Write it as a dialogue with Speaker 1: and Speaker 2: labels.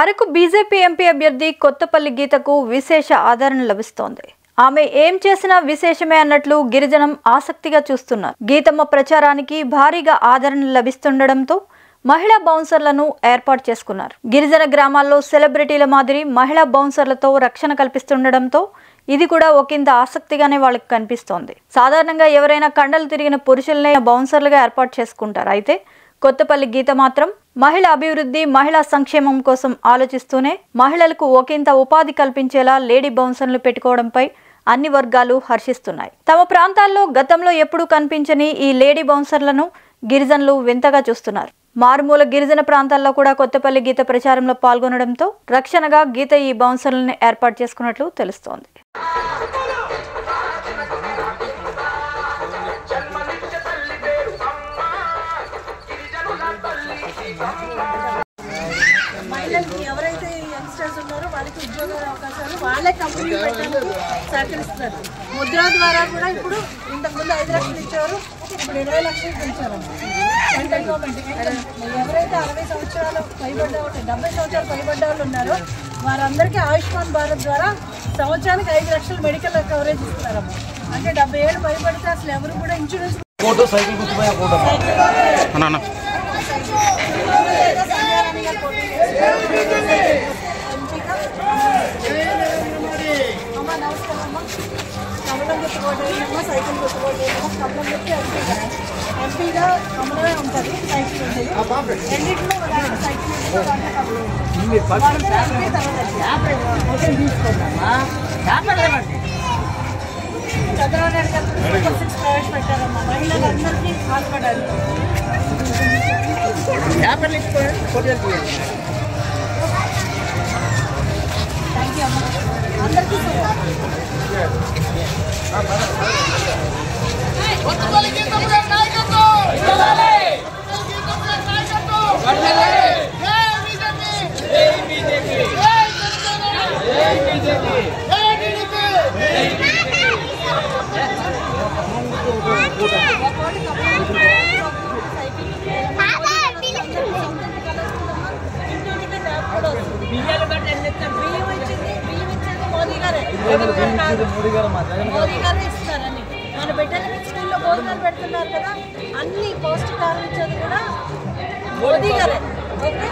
Speaker 1: Araku BJP MP అభ్యర్థి కొత్తపల్లి గీతకు విశేష ఆదరణ లభిస్తోంది. ఆమె ఏం చేసినా విశేషమే అన్నట్లు గిరిజనం ఆసక్తిగా చూస్తున్నారు. గీతమ్మ ప్రచారానికి భారీగా ఆదరణ లభిస్తుండడంతో మహిళా బౌన్సర్లను ఏర్పాటు చేసుకున్నారు. గిరిజన గ్రామాల్లో సెలబ్రిటీల మాదిరి మహిళా బౌన్సర్లతో రక్షణ కల్పిస్తుండడంతో ఇది కూడా ఒకంత ఆసక్తిగానే వాళ్ళకి కనిపిస్తోంది. సాధారణంగా ఎవరైనా కండలు తిరిగిన పురుషులనే బౌన్సర్లుగా ఏర్పాటు చేసుకుంటారు. అయితే కొత్తపల్లి గీత మాత్రం మహిళా అభివృద్ధి, మహిళా సంక్షేమం కోసం ఆలోచిస్తూనే మహిళలకు ఒకంత ఉపాధి కల్పించేలా లేడీ బౌన్సర్లు పెట్టుకోవడంపై అన్ని వర్గాలు హర్షిస్తున్నాయి. తమ ప్రాంతాల్లో గతంలో ఎప్పుడూ కనిపించని ఈ లేడీ బౌన్సర్లను గిరిజనులు వింతగా చూస్తున్నారు. మారుమూల గిరిజన ప్రాంతాల్లో కూడా కొత్తపల్లి గీత ప్రచారంలో పాల్గొనడంతో రక్షణగా గీత ఈ బౌన్సర్లను ఏర్పాటు చేసుకున్నట్లు తెలుస్తోంది.
Speaker 2: మహిళలకి ఎవరైతే యంగ్స్టర్స్ ఉన్నారో వాళ్ళకి ఉద్యోగ అవకాశాలు వాళ్ళే కంపెనీ పెట్టడానికి సహకరిస్తున్నారు. ముద్రా ద్వారా కూడా ఇప్పుడు ఇంతకుముందు 5 లక్షలు ఇచ్చేవారు, ఇప్పుడు 20 లక్షలు పెంచారు సెంట్రల్ గవర్నమెంట్. ఎవరైతే 60 సంవత్సరాలు పైబడ్డ 70 సంవత్సరాలు పైబడ్డ వాళ్ళు ఉన్నారో వారందరికీ ఆయుష్మాన్ భారత్ ద్వారా సంవత్సరానికి 5 లక్షలు మెడికల్ కవరేజ్ ఇస్తున్నారమ్మా. అంటే 70 ఏళ్ళు పైబడితే అసలు ఎవరు కూడా ఇన్సూరెన్స్ కమలం గుర్తుకోవడం, సైకిల్ గుర్తుకోవడం, కమలం గుర్తు ఎంపీగా కమలమే ఉంటుంది, సైకిల్ ఉంటుంది. రెండింటిలో సైకిల్ చంద్రబాబు నాయుడు గారు సూపర్ 6 ప్రవేశపెట్టారమ్మా. మహిళలందరికీ ఆశపడాలి. థ్యాంక్ యూ అమ్మా. అందరికీ మోదీ గారే ఇస్తున్నారని మన బిడ్డలకి స్కూల్లో భోజనాలు పెడుతున్నారు కదా, అన్ని పౌష్టికాలు ఇచ్చేది కూడా మోదీ గారే. ఓకే